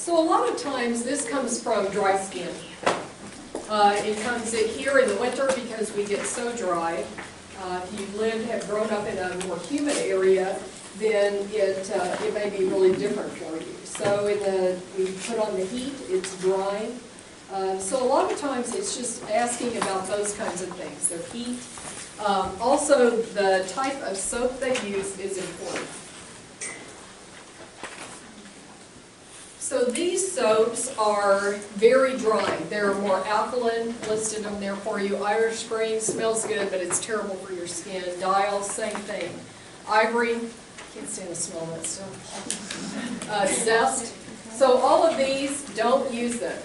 So a lot of times this comes from dry skin. It comes in here in the winter because we get so dry. If you have grown up in a more humid area, then it may be really different for you. So we put on the heat, it's drying. So a lot of times it's just asking about those kinds of things, their heat. Also, the type of soap they use is important. So these soaps are very drying. They're more alkaline, listed on there for you. Irish Spring smells good, but it's terrible for your skin. Dial, same thing. Ivory, can't stand the smell of that stuff. Zest. So all of these, don't use them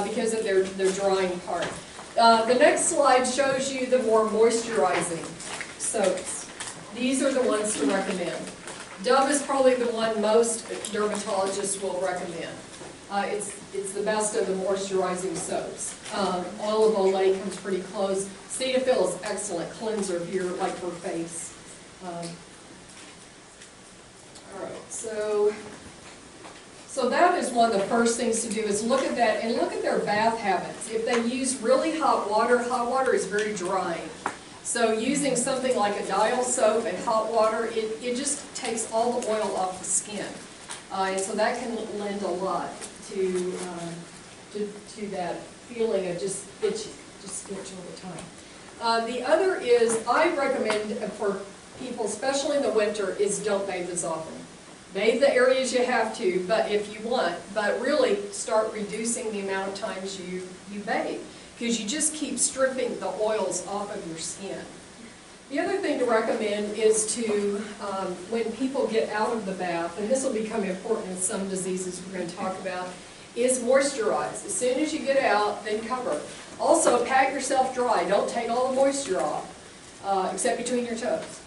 because of their drying part. The next slide shows you the more moisturizing soaps. These are the ones to recommend. Dove is probably the one most dermatologists will recommend. It's the best of the moisturizing soaps. Oil of Olay comes pretty close. Cetaphil is excellent cleanser if you're like for face. All right, so that is one of the first things to do is look at that and look at their bath habits. If they use really hot water is very drying. So using something like a Dial soap and hot water, it just takes all the oil off the skin. And so that can lend a lot to that feeling of just itch all the time. The other is, I recommend for people, especially in the winter, is don't bathe as often. Bathe the areas you have to, but if you want, but really start reducing the amount of times you bathe, because you just keep stripping the oils off of your skin. The other thing to recommend is to, when people get out of the bath, and this will become important in some diseases we're going to talk about, is moisturize. As soon as you get out, then cover. Also, pat yourself dry. Don't take all the moisture off, except between your toes.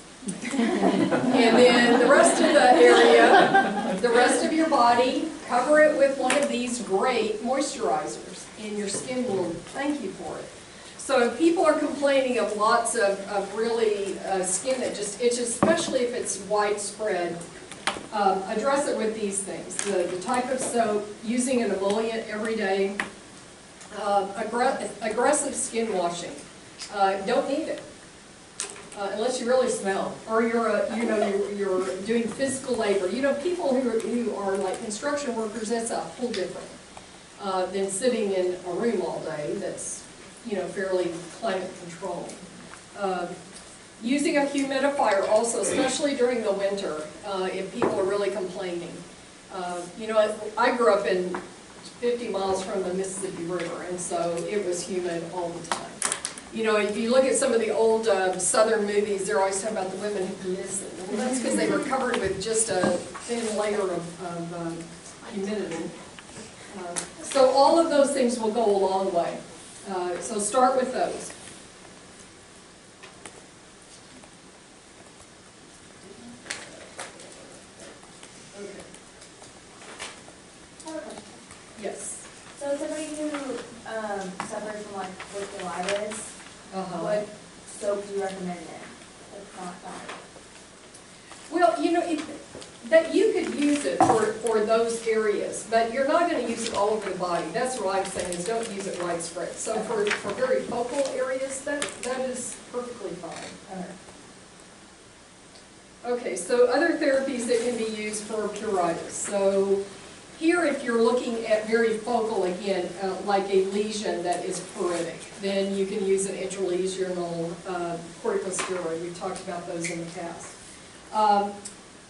And then the rest of the area, the rest of your body, cover it with one of these great moisturizers, and your skin will thank you for it. So if people are complaining of lots of really skin that just itches, especially if it's widespread, address it with these things. The type of soap, using an emollient every day, aggressive skin washing. Don't need it. Unless you really smell, or you're doing physical labor. You know, people who are like construction workers, that's a whole different than sitting in a room all day that's, fairly climate controlled. Using a humidifier also, especially during the winter, if people are really complaining. I grew up in 50 miles from the Mississippi River, and so it was humid all the time. If you look at some of the old Southern movies, they're always talking about the women who glisten. Well, that's because they were covered with just a thin layer of humidity. So all of those things will go a long way. So start with those. Okay. Yes. So somebody who suffers from like folliculitis, what soap do you recommend then? That's not bad. Well, that you could use it for those areas, but you're not going to use it all over the body. That's what I'm saying, is don't use it widespread. So for very focal areas, that is perfectly fine. Okay, so other therapies that can be used for pruritus. So here, if you're looking at very focal, again, like a lesion that is pruritic, then you can use an intralesional corticosteroid. We've talked about those in the past.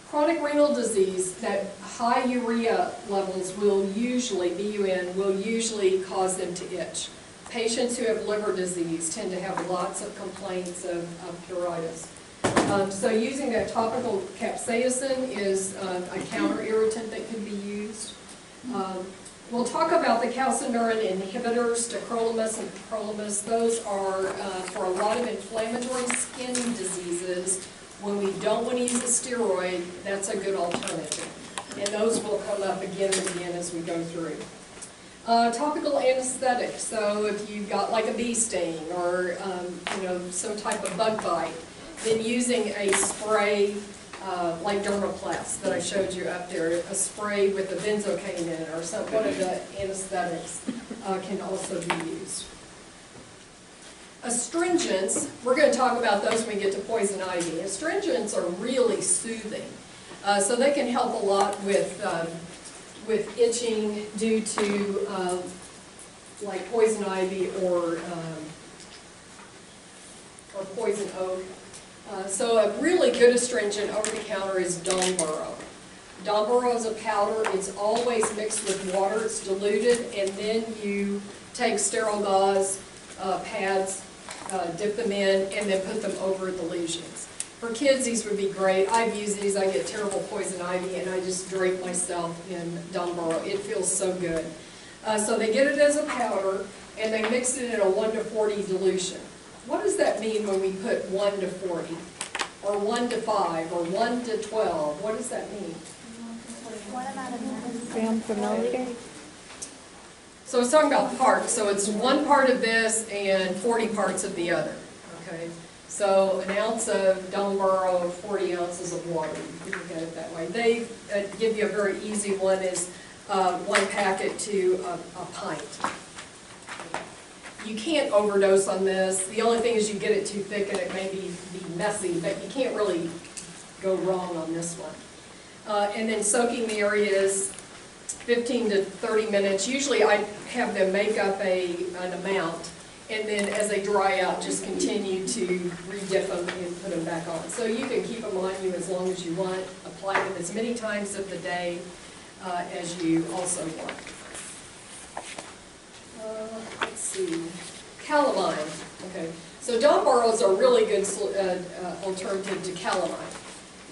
Chronic renal disease, that high urea levels will usually, BUN, will usually cause them to itch. Patients who have liver disease tend to have lots of complaints of pruritus. So using that topical capsaicin is a counter-irritant that can be used. We'll talk about the calcineurin inhibitors, tacrolimus and tacrolimus. Those are for a lot of inflammatory skin diseases. When we don't want to use a steroid, that's a good alternative. And those will come up again and again as we go through. Topical anesthetic. So if you've got like a bee sting or some type of bug bite, then using a spray like Dermoplast that I showed you up there, a spray with the benzocaine in it, or one of the anesthetics can also be used. Astringents, we're going to talk about those when we get to poison ivy. Astringents are really soothing, so they can help a lot with itching due to like poison ivy or poison oak. So a really good astringent over the counter is Donboro. Donboro is a powder. It's always mixed with water. It's diluted, and then you take sterile gauze pads, dip them in, and then put them over the lesions. For kids, these would be great. I've used these. I get terrible poison ivy, and I just drape myself in Donboro. It feels so good. So they get it as a powder, and they mix it in a 1 to 40 dilution. What does that mean when we put 1 to 40, or 1 to 5, or 1 to 12? What does that mean? So it's talking about parts. So it's 1 part of this and 40 parts of the other. Okay. So an ounce of Donboro, 40 ounces of water. You can get it that way. They give you a very easy one. Is 1 packet to a pint. You can't overdose on this. The only thing is you get it too thick and it may be messy, but you can't really go wrong on this one. And then soaking the areas 15 to 30 minutes. Usually I have them make up an amount, and then as they dry out, just continue to re-dip them and put them back on. So you can keep them on you as long as you want. Apply them as many times of the day as you also want. Let's see, calamine. Okay, so Donboro is a really good alternative to calamine.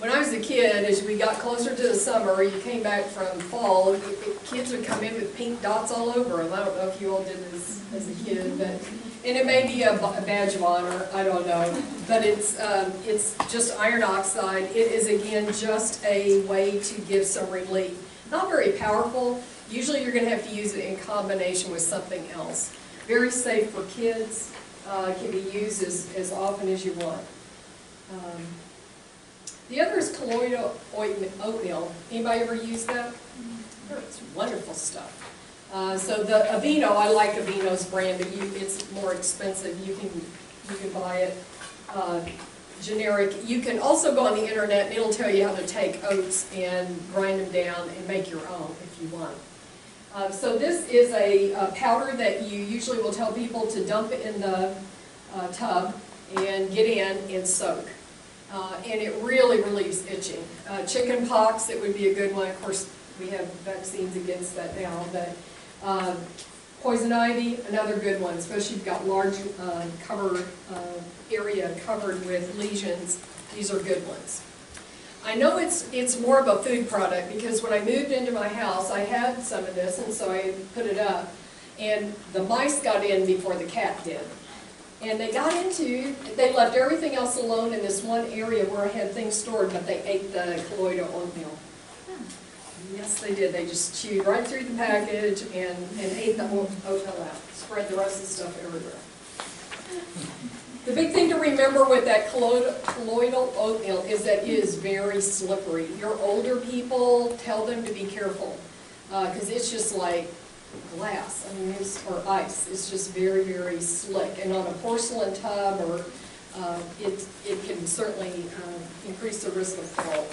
When I was a kid, as we got closer to the summer, you came back from fall, kids would come in with pink dots all over them. I don't know if you all did this as a kid, but, and it may be a badge of honor, I don't know. But it's just iron oxide. It is, again, just a way to give some relief. Not very powerful. Usually you're going to have to use it in combination with something else. Very safe for kids. Can be used as often as you want. The other is colloidal oatmeal. Anybody ever use that? It's wonderful stuff. So the Aveeno, I like Aveeno's brand, but it's more expensive. You can buy it generic. You can also go on the internet and it'll tell you how to take oats and grind them down and make your own if you want. So this is a powder that you usually will tell people to dump in the tub and get in and soak. And it really relieves itching. Chicken pox, it would be a good one. Of course, we have vaccines against that now. But poison ivy, another good one, especially if you've got large area covered with lesions. These are good ones. I know it's more of a food product because when I moved into my house, I had some of this, and so I put it up. And the mice got in before the cat did. And they left everything else alone in this one area where I had things stored, but they ate the colloidal oatmeal. Yes, they did. They just chewed right through the package and ate the whole oatmeal out. Spread the rest of the stuff everywhere. The big thing to remember with that colloidal oatmeal is that it is very slippery. Your older people, tell them to be careful because it's just like glass, or ice. It's just very, very slick. And on a porcelain tub, or it can certainly increase the risk of fall.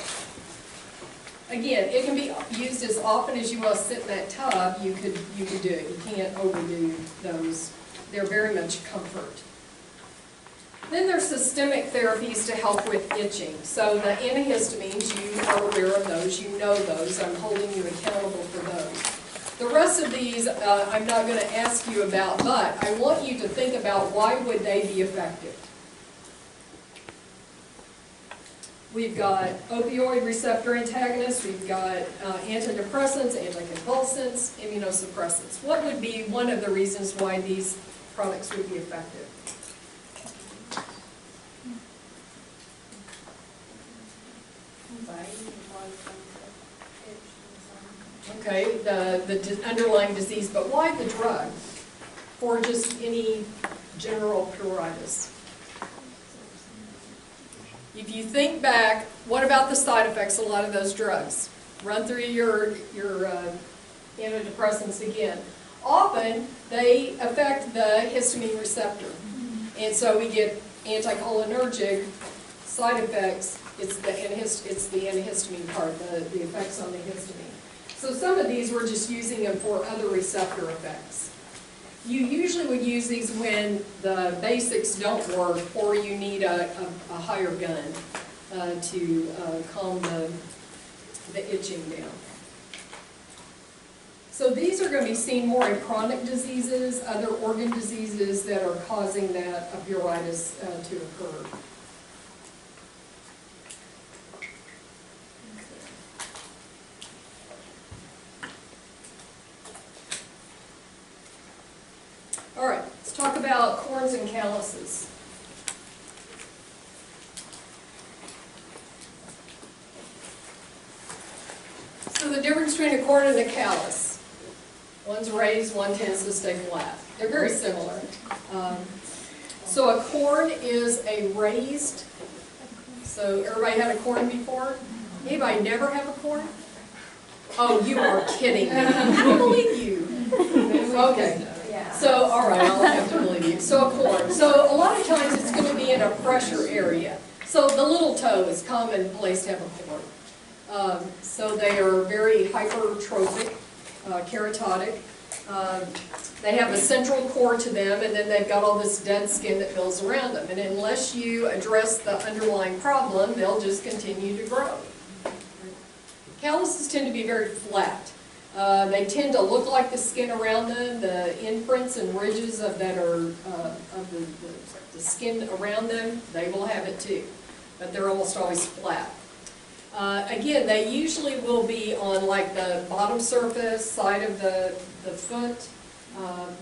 Again, it can be used as often as you want to sit in that tub. You could do it. You can't overdo those. They're very much comfort. Then there's systemic therapies to help with itching. So the antihistamines, you are aware of those. You know those. I'm holding you accountable for those. The rest of these I'm not going to ask you about, but I want you to think about why would they be effective. We've got opioid receptor antagonists, we've got antidepressants, anticonvulsants, immunosuppressants. What would be one of the reasons why these products would be effective? Okay, the underlying disease, but why the drug? For just any general pruritus? If you think back, what about the side effects of a lot of those drugs? Run through your antidepressants again. Often, they affect the histamine receptor. And so we get anticholinergic side effects. It's the antihistamine part, the effects on the histamine. So some of these, we're just using them for other receptor effects. You usually would use these when the basics don't work or you need a higher gun to calm the itching down. So these are going to be seen more in chronic diseases, other organ diseases that are causing that pruritus to occur. All right, let's talk about corns and calluses. So the difference between a corn and a callus. One's raised, one tends to stay flat. They're very similar. So a corn is a raised, so everybody had a corn before? Anybody never have a corn? Oh, you are kidding me. I don't believe you. Okay. So, all right, I'll have to believe you. So a corn. So a lot of times it's going to be in a pressure area. So the little toe is commonplace to have a corn. So they are very hypertrophic, keratotic. They have a central core to them, and then they've got all this dead skin that builds around them. And unless you address the underlying problem, they'll just continue to grow. Calluses tend to be very flat. They tend to look like the skin around them. The imprints and ridges of that are of the skin around them, they will have it too. But they're almost always flat. Again, they usually will be on like the bottom surface, side of the foot.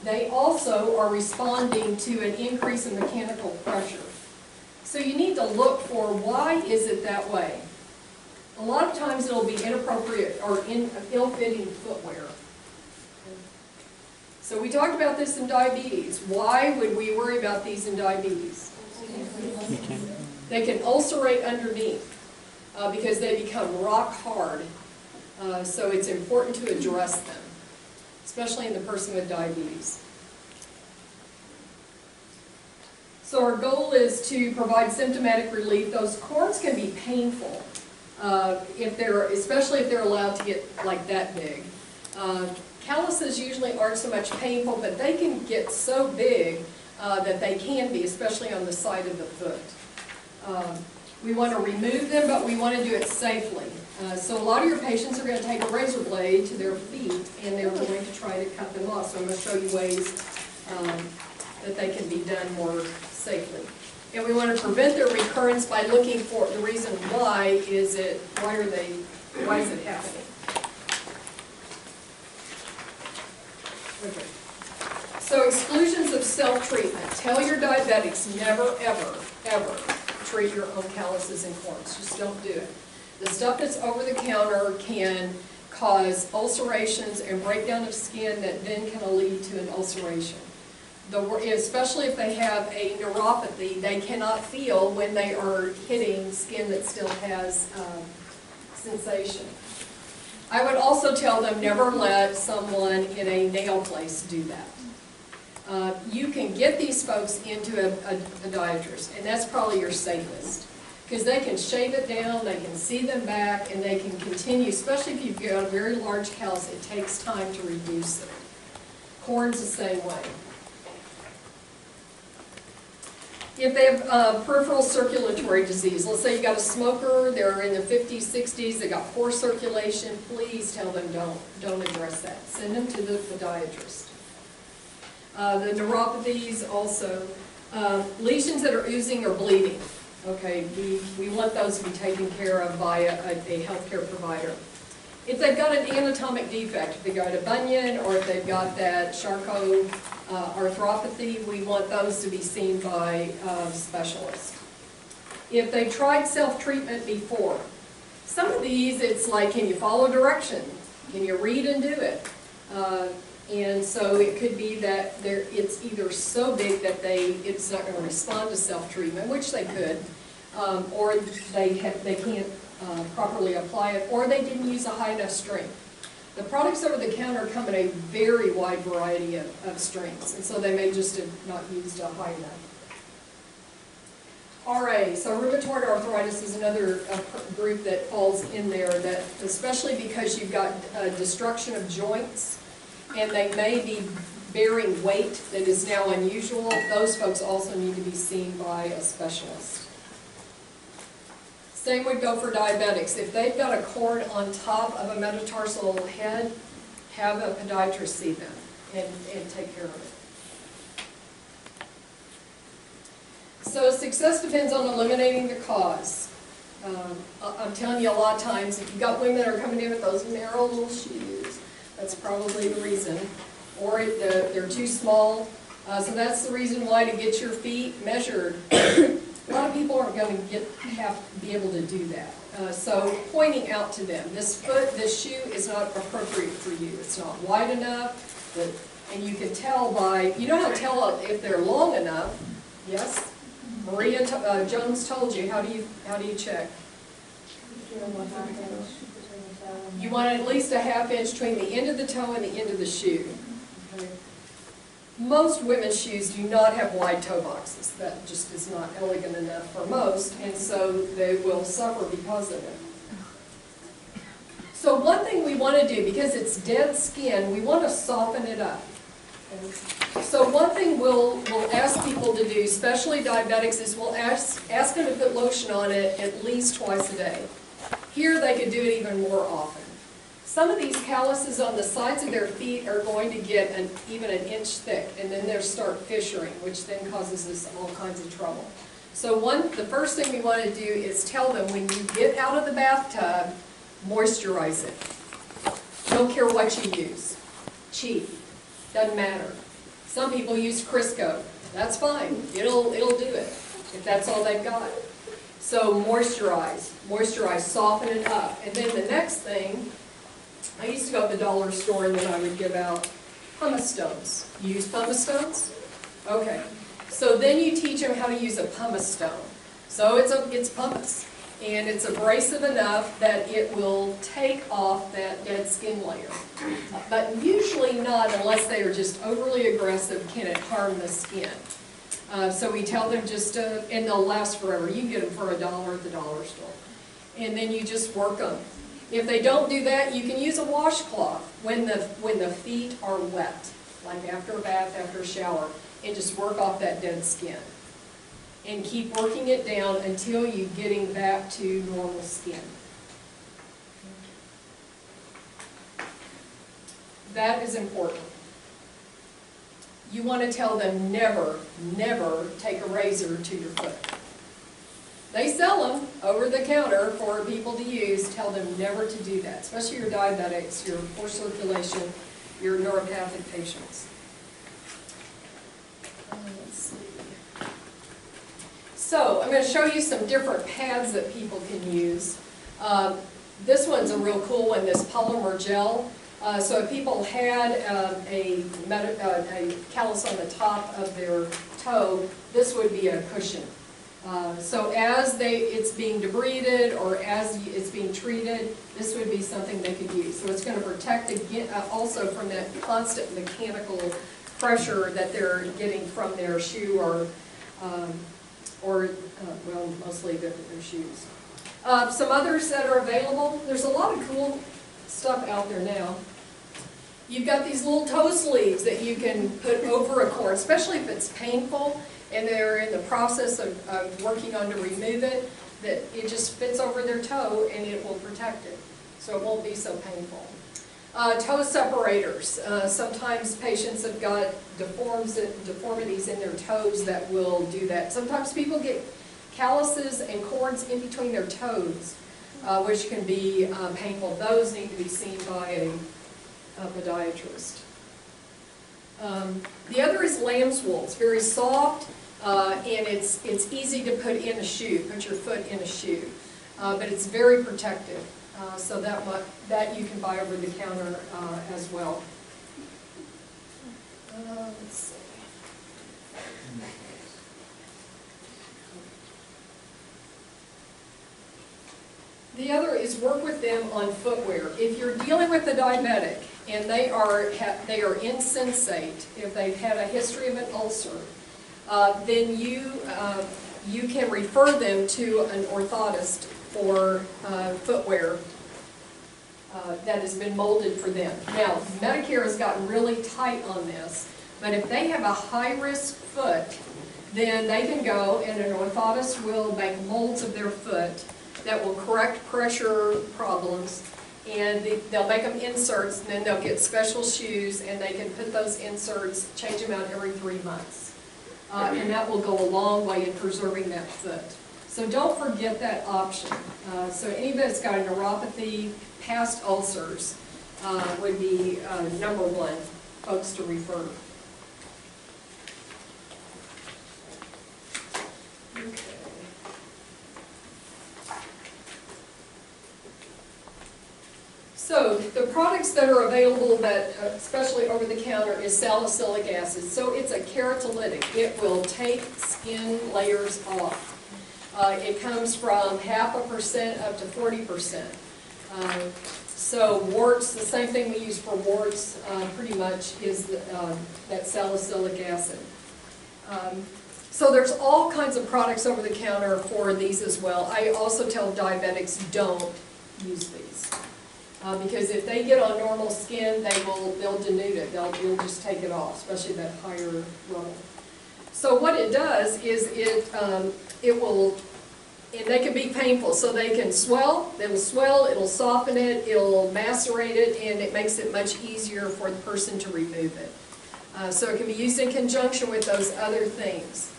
They also are responding to an increase in mechanical pressure. So you need to look for why is it that way. A lot of times it'll be inappropriate or ill-fitting footwear. So we talked about this in diabetes. Why would we worry about these in diabetes? They can ulcerate underneath because they become rock hard. So it's important to address them, especially in the person with diabetes. So our goal is to provide symptomatic relief. Those corns can be painful. Especially if they're allowed to get like that big. Calluses usually aren't so much painful, but they can get so big that they can be, especially on the side of the foot. We want to remove them, but we want to do it safely. So a lot of your patients are going to take a razor blade to their feet, and they're going to try to cut them off. So I'm going to show you ways that they can be done more safely. And we want to prevent their recurrence by looking for the reason why is it happening. Okay. So exclusions of self-treatment. Tell your diabetics never, ever, ever treat your own calluses and corns. Just don't do it. The stuff that's over the counter can cause ulcerations and breakdown of skin that then can lead to an ulceration. Especially if they have a neuropathy, they cannot feel when they are hitting skin that still has sensation. I would also tell them never let someone in a nail place do that. You can get these folks into a podiatrist, and that's probably your safest. Because they can shave it down, they can see them back, and they can continue, especially if you've got a very large callus, it takes time to reduce them. Corn's the same way. If they have peripheral circulatory disease, let's say you've got a smoker, they're in their 50s, 60s, they got poor circulation, please tell them don't address that. Send them to the podiatrist. The neuropathies also, lesions that are oozing or bleeding. Okay, we want those to be taken care of by a healthcare provider. If they've got an anatomic defect, if they've got a bunion or if they've got that Charcot arthropathy, we want those to be seen by specialists. If they've tried self-treatment before, some of these it's like, can you follow direction? Can you read and do it? And so it could be that it's either so big that it's not going to respond to self-treatment, which they could, or they can't properly apply it, or they didn't use a high enough strength. The products over the counter come in a very wide variety of strengths, and so they may just have not used a high enough. RA, so rheumatoid arthritis is another group that falls in there, that especially because you've got destruction of joints, and they may be bearing weight that is now unusual. Those folks also need to be seen by a specialist. Same would go for diabetics. If they've got a cord on top of a metatarsal head, have a podiatrist see them and take care of it. So success depends on eliminating the cause. I'm telling you a lot of times, if you've got women that are coming in with those narrow little shoes, that's probably the reason. Or they're too small. So that's the reason why, to get your feet measured. A lot of people aren't going to have to be able to do that. So pointing out to them, this shoe is not appropriate for you. It's not wide enough, and you can tell by, you know how to tell if they're long enough. Yes? Maria Jones told you. How do you check? You want at least a ½ inch between the end of the toe and the end of the shoe. Okay. Most women's shoes do not have wide toe boxes. That just is not elegant enough for most, and so they will suffer because of it. So one thing we want to do, because it's dead skin, we want to soften it up. Okay. So one thing we'll ask people to do, especially diabetics, is we'll ask them to put lotion on it at least twice a day. Here they could do it even more often. Some of these calluses on the sides of their feet are going to get even an inch thick, and then they'll start fissuring, which then causes us all kinds of trouble. So the first thing we want to do is tell them, when you get out of the bathtub, moisturize it. Don't care what you use. Cheap. Doesn't matter. Some people use Crisco. That's fine. It'll do it if that's all they've got. So moisturize, soften it up. And then the next thing, I used to go to the dollar store and then I would give out pumice stones. You use pumice stones? Okay. So then you teach them how to use a pumice stone. So it's pumice, and it's abrasive enough that it will take off that dead skin layer. But usually not unless they are just overly aggressive, can it harm the skin. So we tell them and they'll last forever. You can get them for $1 at the dollar store. And then you just work them. If they don't do that, you can use a washcloth when the feet are wet, like after a bath, after a shower, and just work off that dead skin. And keep working it down until you're getting back to normal skin. That is important. You want to tell them never, never take a razor to your foot. They sell them over the counter for people to use. Tell them never to do that, especially your diabetics, your poor circulation, your neuropathic patients. Let's see. So I'm going to show you some different pads that people can use. This one's a real cool one, this polymer gel. So if people had a callus on the top of their toe, this would be a cushion. So as it's being debrided or as it's being treated, this would be something they could use. So it's going to protect again, also from that constant mechanical pressure that they're getting from their shoe or well, mostly their shoes. Some others that are available, there's a lot of cool stuff out there now. You've got these little toe sleeves that you can put over a cord, especially if it's painful and they're in the process of working on to remove it, that it just fits over their toe and it will protect it, so it won't be so painful. Toe separators. Sometimes patients have got deformities in their toes that will do that. Sometimes people get calluses and cords in between their toes, which can be painful. Those need to be seen by a podiatrist. The other is lamb's wool. It's very soft, and it's easy to put in a shoe, put your foot in a shoe, but it's very protective. So that you can buy over the counter as well. Let's see. The other is work with them on footwear. If you're dealing with a diabetic and they are insensate, if they've had a history of an ulcer, then you can refer them to an orthotist for footwear that has been molded for them. Now, Medicare has gotten really tight on this, but if they have a high-risk foot, then they can go and an orthotist will make molds of their foot that will correct pressure problems, and they'll make them inserts, and then they'll get special shoes, and they can put those inserts, change them out every 3 months. And that will go a long way in preserving that foot. So don't forget that option. So anybody that's got a neuropathy, past ulcers, would be number one folks to refer. Okay. So the products that are available that, especially over the counter, is salicylic acid. So it's a keratolytic. It will take skin layers off. It comes from 0.5% up to 40%. So warts, the same thing we use for warts pretty much is that salicylic acid. So there's all kinds of products over the counter for these as well. I also tell diabetics don't use these. Because if they get on normal skin, they'll denude it. You'll just take it off, especially that higher level. So what it does is it will, and they can be painful. So they can swell, it'll soften it, it'll macerate it, and it makes it much easier for the person to remove it. So it can be used in conjunction with those other things.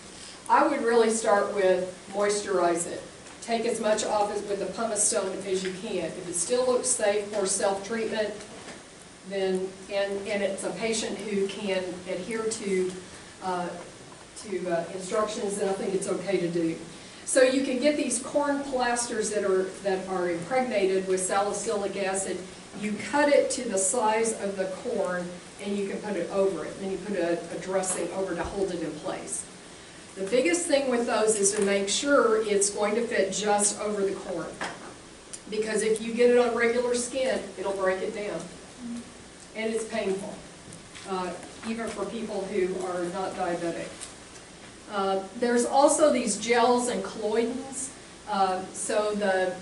I would really start with moisturize it. Take as much off as with the pumice stone as you can. If it still looks safe for self-treatment, then and it's a patient who can adhere to instructions, then I think it's okay to do. So you can get these corn plasters that are impregnated with salicylic acid. You cut it to the size of the corn, and you can put it over it. Then you put a dressing over to hold it in place. The biggest thing with those is to make sure it's going to fit just over the corn. Because if you get it on regular skin, it'll break it down. And it's painful, even for people who are not diabetic. There's also these gels and colloidins. So the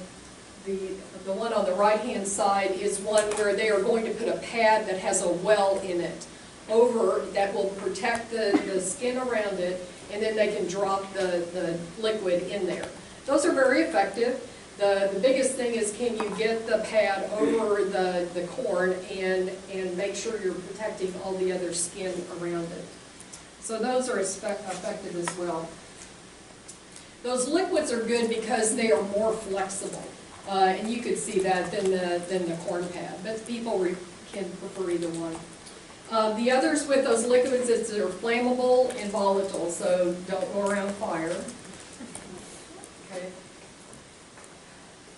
one on the right-hand side is one where they are going to put a pad that has a well in it over that will protect the skin around it, and then they can drop the liquid in there. Those are very effective. The biggest thing is, can you get the pad over the corn and make sure you're protecting all the other skin around it. So those are effective as well. Those liquids are good because they are more flexible. And you could see that than the corn pad, but people can prefer either one. The others with those liquids is they're flammable and volatile, so don't go around fire. Okay.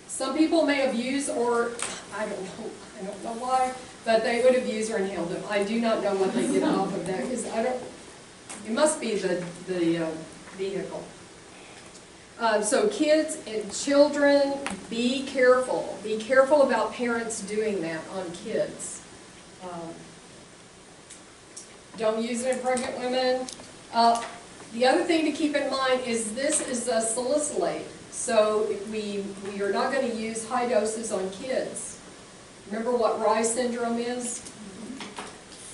Some people may have used, or I don't know why, but they would have used or inhaled them. I do not know what they get off of that, because it must be the vehicle. So kids and children, be careful. Be careful about parents doing that on kids. Don't use it in pregnant women. The other thing to keep in mind is this is a salicylate. So we are not going to use high doses on kids. Remember what Rye's syndrome is?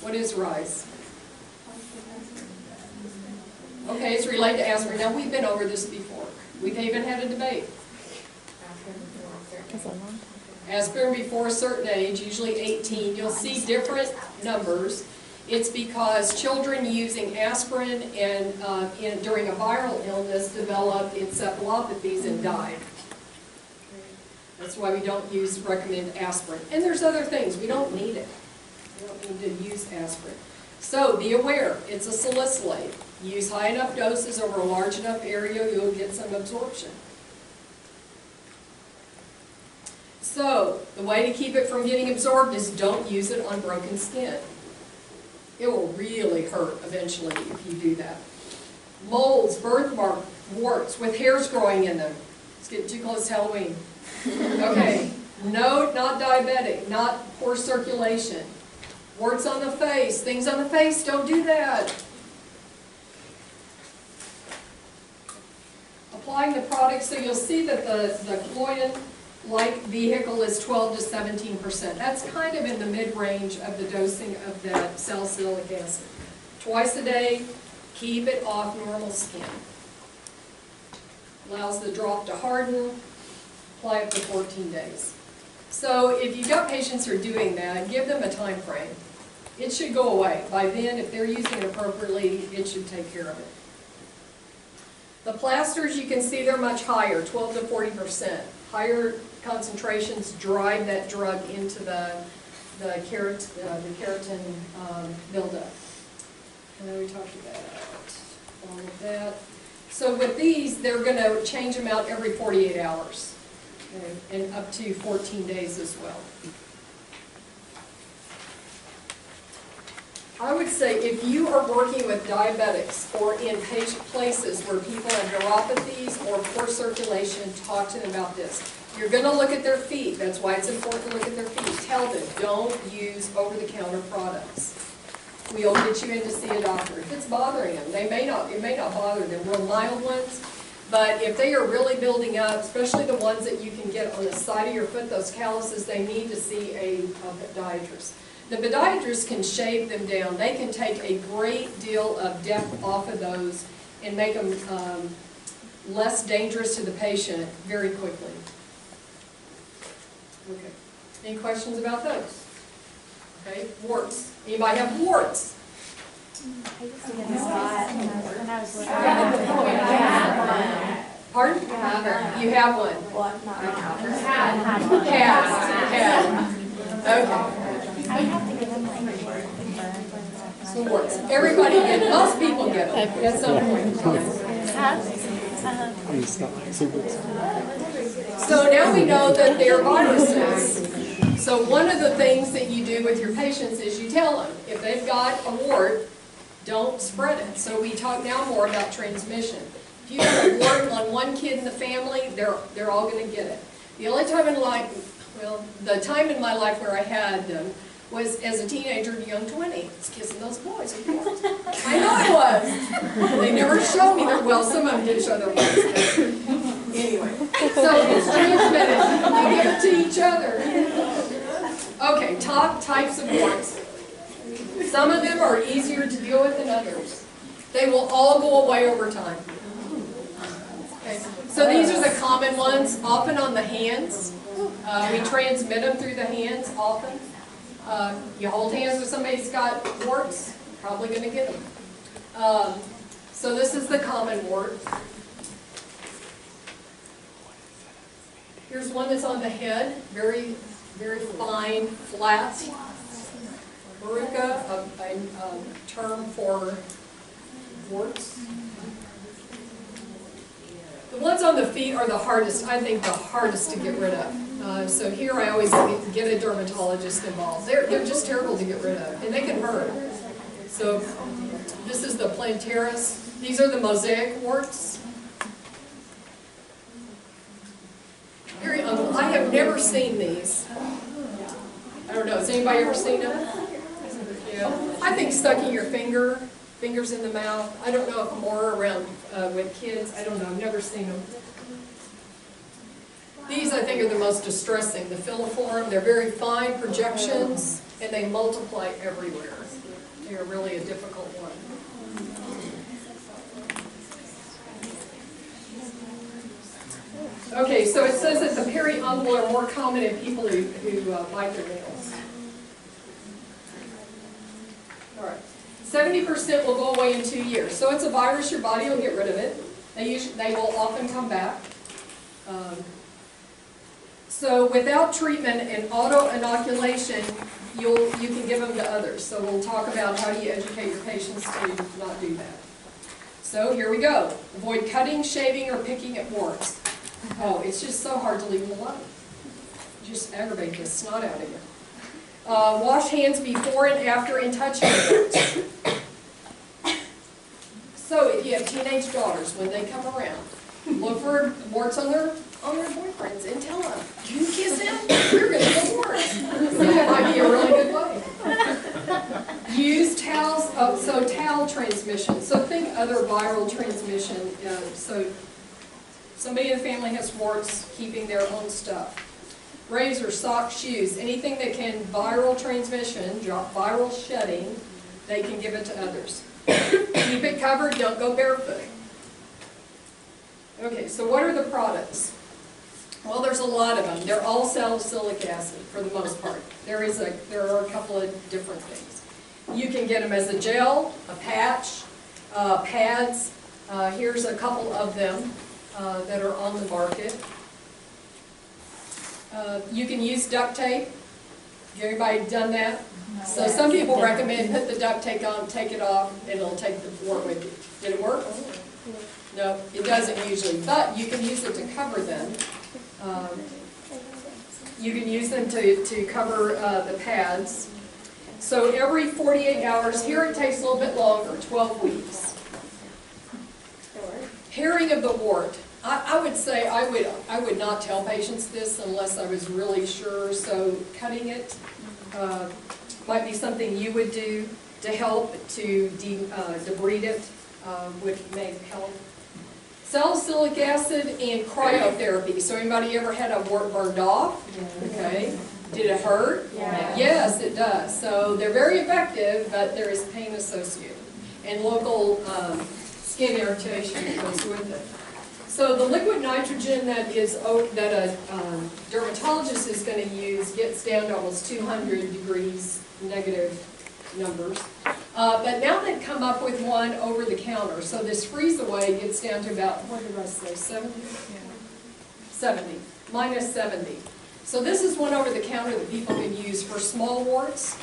What is Rye's? Okay, it's related to aspirin. Now, we've been over this before. We've even had a debate. Aspirin before a certain age, usually 18. You'll see different numbers. It's because children using aspirin and during a viral illness developed encephalopathies and died. That's why we don't recommend aspirin. And there's other things. We don't need it. We don't need to use aspirin. So be aware, it's a salicylate. Use high enough doses over a large enough area, you'll get some absorption. So the way to keep it from getting absorbed is don't use it on broken skin. It will really hurt eventually if you do that. Moles, birthmark, warts with hairs growing in them. It's getting too close to Halloween. Okay, no, not diabetic, not poor circulation. Warts on the face, things on the face, don't do that. Applying the product, so you'll see that the Cloy-like vehicle is 12 to 17%. That's kind of in the mid-range of the dosing of the salicylic acid. Twice a day, keep it off normal skin. Allows the drop to harden, apply it for 14 days. So if you've got patients who are doing that, give them a time frame. It should go away. By then, if they're using it appropriately, it should take care of it. The plasters, you can see they're much higher, 12 to 40%. Higher concentrations drive that drug into the keratin buildup. And then we talked about all of that. So with these, they're going to change them out every 48 hours, okay, and up to 14 days as well. I would say if you are working with diabetics or in places where people have neuropathies or poor circulation, talk to them about this. You're going to look at their feet. That's why it's important to look at their feet. Tell them, don't use over-the-counter products. We'll get you in to see a doctor. If it's bothering them, it may not bother them, real mild ones, but if they are really building up, especially the ones that you can get on the side of your foot, those calluses, they need to see a podiatrist. The podiatrist can shave them down. They can take a great deal of depth off of those and make them less dangerous to the patient very quickly. Okay. Any questions about those? Okay, warts. Anybody have warts? Pardon? You have one. Okay. So warts. Everybody get them. Most people get them at some point. So now we know that they're viruses. So one of the things that you do with your patients is you tell them, if they've got a wart, don't spread it. So we talk now more about transmission. If you have a wart on one kid in the family, they're all going to get it. The only time in life, well, the time in my life where I had them was as a teenager, young 20. I was kissing those boys, of course. I know I was. They never showed me their, well, some of them did show their boys. Anyway, so it's transmitted. You give it to each other. Okay, top types of warts. Some of them are easier to deal with than others. They will all go away over time. Okay. So these are the common ones, often on the hands. We transmit them through the hands often. You hold hands with somebody who's got warts, probably going to get them. So this is the common wart. Here's one that's on the head, very, very fine, flat. Verruca, a term for warts. The ones on the feet are the hardest, I think the hardest to get rid of. So here I always get a dermatologist involved. They're just terrible to get rid of, and they can hurt. So this is the plantaris. These are the mosaic warts. Very I have never seen these. I don't know, has anybody ever seen them? Yeah. I think sucking your fingers in the mouth. I don't know if more around with kids. I don't know, I've never seen them. These, I think, are the most distressing. The filiform, they're very fine projections, and they multiply everywhere. They are really a difficult one. Okay, so it says that the periungual are more common in people who bite their nails. All right. 70% will go away in 2 years. So it's a virus, your body will get rid of it. They will often come back. So without treatment and auto-inoculation, you can give them to others. So we'll talk about how do you educate your patients to not do that. So here we go. Avoid cutting, shaving, or picking at warts. Oh, it's just so hard to leave them alone. Just aggravate the snot out of you. Wash hands before and after in touching warts. So if you have teenage daughters, when they come around, look for warts on their on their boyfriends and tell them, you kiss him, you're going to get warts. So that might be a really good way. Use towels, so towel transmission. So think other viral transmission. So somebody in the family has warts, keeping their own stuff. Razor, socks, shoes, anything that can viral transmission, viral shedding, they can give it to others. Keep it covered, don't go barefoot. Okay, so what are the products? Well, there's a lot of them. They're all salicylic acid for the most part. There are a couple of different things. You can get them as a gel, a patch, pads. Here's a couple of them that are on the market. You can use duct tape. Everybody done that? So some people recommend put the duct tape on, take it off, and it'll take the wart with you. Did it work? No, it doesn't usually, but you can use it to cover them. You can use them to cover the pads. So every 48 hours, here it takes a little bit longer, 12 weeks. Paring of the wart. I would say I would not tell patients this unless I was really sure. So cutting it might be something you would do to help to debride it, would make help. Salicylic acid and cryotherapy. So anybody ever had a wart burned off? Okay. Did it hurt? Yes, it does. So they're very effective, but there is pain associated. And local skin irritation goes with it. So the liquid nitrogen that a dermatologist is going to use gets down to almost 200 degrees negative numbers. But now they've come up with one over the counter. So this freeze away gets down to about, what did I say, 70? Yeah. 70, minus 70. So this is one over the counter that people can use for small warts.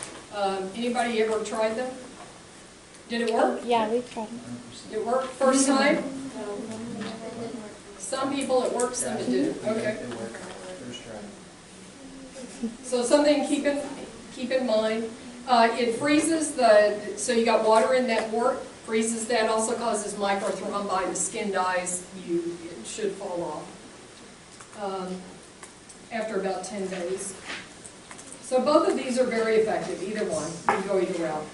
Anybody ever tried them? Did it work? Yeah, we've tried them. Did it work first time? Some people it works, some it didn't. Okay. So something to keep in mind. It freezes so you got water in that wart, freezes that, also causes microthrombi, the skin dies, it should fall off after about 10 days. So both of these are very effective, either one, you can go either route.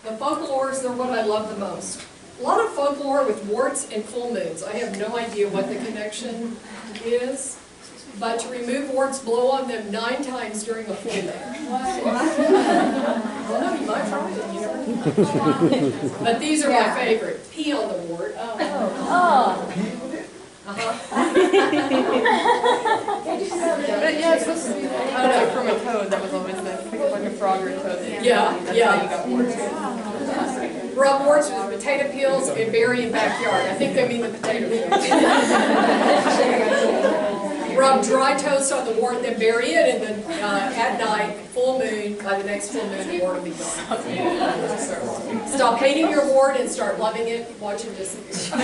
The folklores are what I love the most. A lot of folklore with warts and full moons. I have no idea what the connection is. But to remove warts, blow on them 9 times during a full moon. Well, no, you might try it, you never know. But these are my favorite. Pee on the wart. Oh. But yeah, it's supposed to be from a toad. That was always the like a frog or a toad. Yeah. That's how you got warts. Rub warts with potato peels and bury in backyard. I think they mean the potato peels. Rub dry toast on the wart, then bury it, and then at night, full moon, by the next full moon, the wart will be gone. Stop hating your wart and start loving it. Watch it disappear.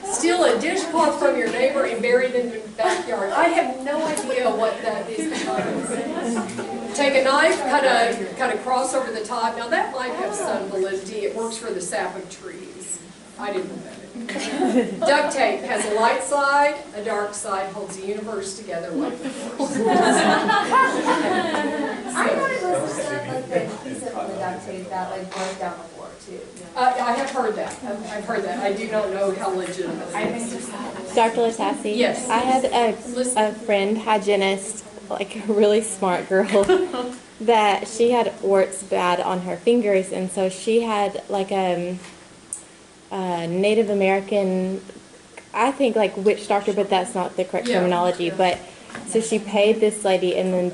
Steal a dishcloth from your neighbor and bury it in the backyard. I have no idea what that is. Take a knife, cut a cross over the top. Now that might have some validity. It works for the sap of trees. I didn't know that. Duct tape has a light side, a dark side, holds the universe together like the force. I thought it was stuff like the adhesive on the duct tape that like broke down the wart too. I have heard that. I've heard that. I do not know how legitimate it is. Dr. Lasassi? Yes. I had a friend, hygienist, like a really smart girl, that she had warts bad on her fingers, and so she had like a Native American, I think like witch doctor, but that's not the correct terminology. Yeah. But so she paid this lady, and then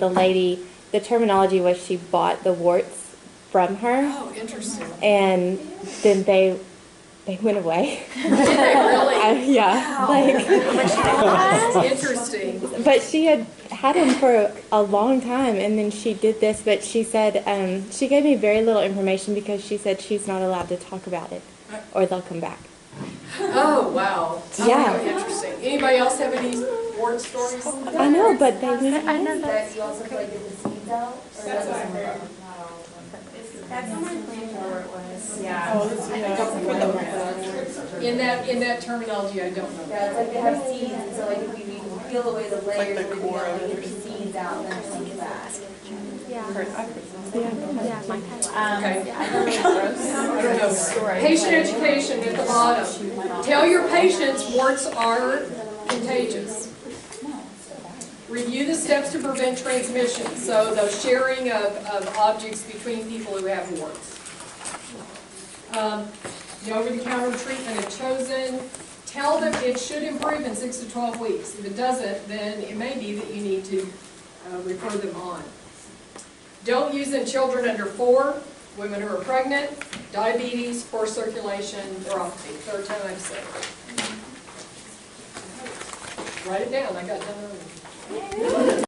the terminology was she bought the warts from her. Oh, interesting. And then they went away. Did they really? Yeah. Wow. Like, interesting. But she had them for a long time, and then she did this, but she said, she gave me very little information because she said she's not allowed to talk about it, or they'll come back. Oh, wow. Yeah. Oh, interesting. Anybody else have any wart stories? I know, but they went I know that you also like get the seeds out, or That's that what I doesn't heard. work? That's on my plan where it was. Yeah. Oh, this is In that terminology, I don't know. Yeah, it's like they have seeds, and so like if you peel away the layers, the and you core know, of like, it. get the seeds out, then it comes back. Yeah. I've heard this. Yeah, my cat. Okay. I don't know. Patient education at the bottom. Tell your patients warts are contagious. Review the steps to prevent transmission, so the sharing of objects between people who have warts. The over-the-counter treatment if chosen. Tell them it should improve in 6 to 12 weeks. If it doesn't, then it may be that you need to refer them on. Don't use in children under 4, women who are pregnant, diabetes, poor circulation, neuropathy. Third time I've said it. Write it down, I got done earlier.